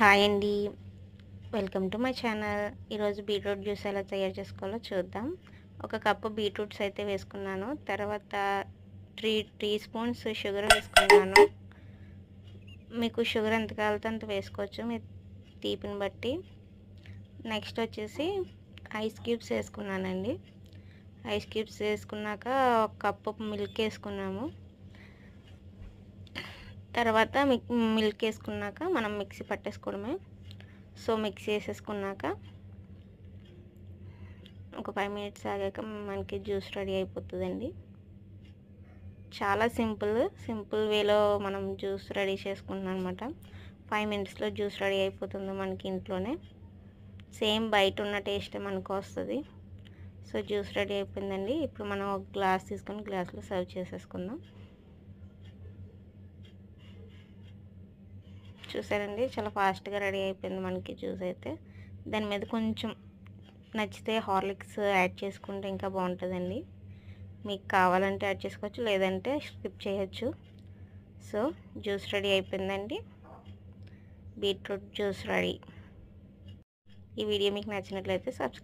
Hi అండి, welcome to my channel. ఈరోజు beetroot juice ఎలా తయారు చేసుకోవాలో చూద్దాం. ఒక కప్పు బీట్రూట్స్ అయితే వేసుకున్నాను. తర్వాత 3 స్పూన్స్ షుగర్ వేసుకున్నాను. మీకు షుగర్ ఎంత కావాలో అంత వేసుకోవచ్చు మీ తీపిని బట్టి. నెక్స్ట్ వచ్చేసి ఐస్ క్యూబ్స్ వేసుకున్నానండి. ఐస్ క్యూబ్స్ వేసుకున్నాక ఒక కప్పు మిల్క్ వేసుకున్నాము. తర్వాత మిల్క్ వేసుకున్నాక మనం మిక్సీ పట్టేసుకోవడమే. సో మిక్సీ వేసేసుకున్నాక ఒక 5 మినిట్స్ ఆగాక మనకి జ్యూస్ రెడీ అయిపోతుందండి. చాలా సింపుల్ వేలో మనం జ్యూస్ రెడీ చేసుకుంటున్నాం అనమాట. 5 మినిట్స్లో జ్యూస్ రెడీ అయిపోతుంది మనకి ఇంట్లోనే. సేమ్ బయట ఉన్న టేస్ట్ మనకు వస్తుంది. సో జ్యూస్ రెడీ అయిపోయిందండి. ఇప్పుడు మనం ఒక గ్లాస్ తీసుకొని గ్లాస్లో సర్వ్ చేసేసుకుందాం. చూసారండి, చాలా ఫాస్ట్గా రెడీ అయిపోయింది మనకి జ్యూస్ అయితే. దాని మీద కొంచెం నచ్చితే హార్లిక్స్ యాడ్ చేసుకుంటే ఇంకా బాగుంటుందండి. మీకు కావాలంటే యాడ్ చేసుకోవచ్చు, లేదంటే స్కిప్ చేయొచ్చు. సో జ్యూస్ రెడీ అయిపోయిందండి. Beetroot juice ready. ఈ వీడియో మీకు నచ్చినట్లయితే సబ్స్క్రైబ్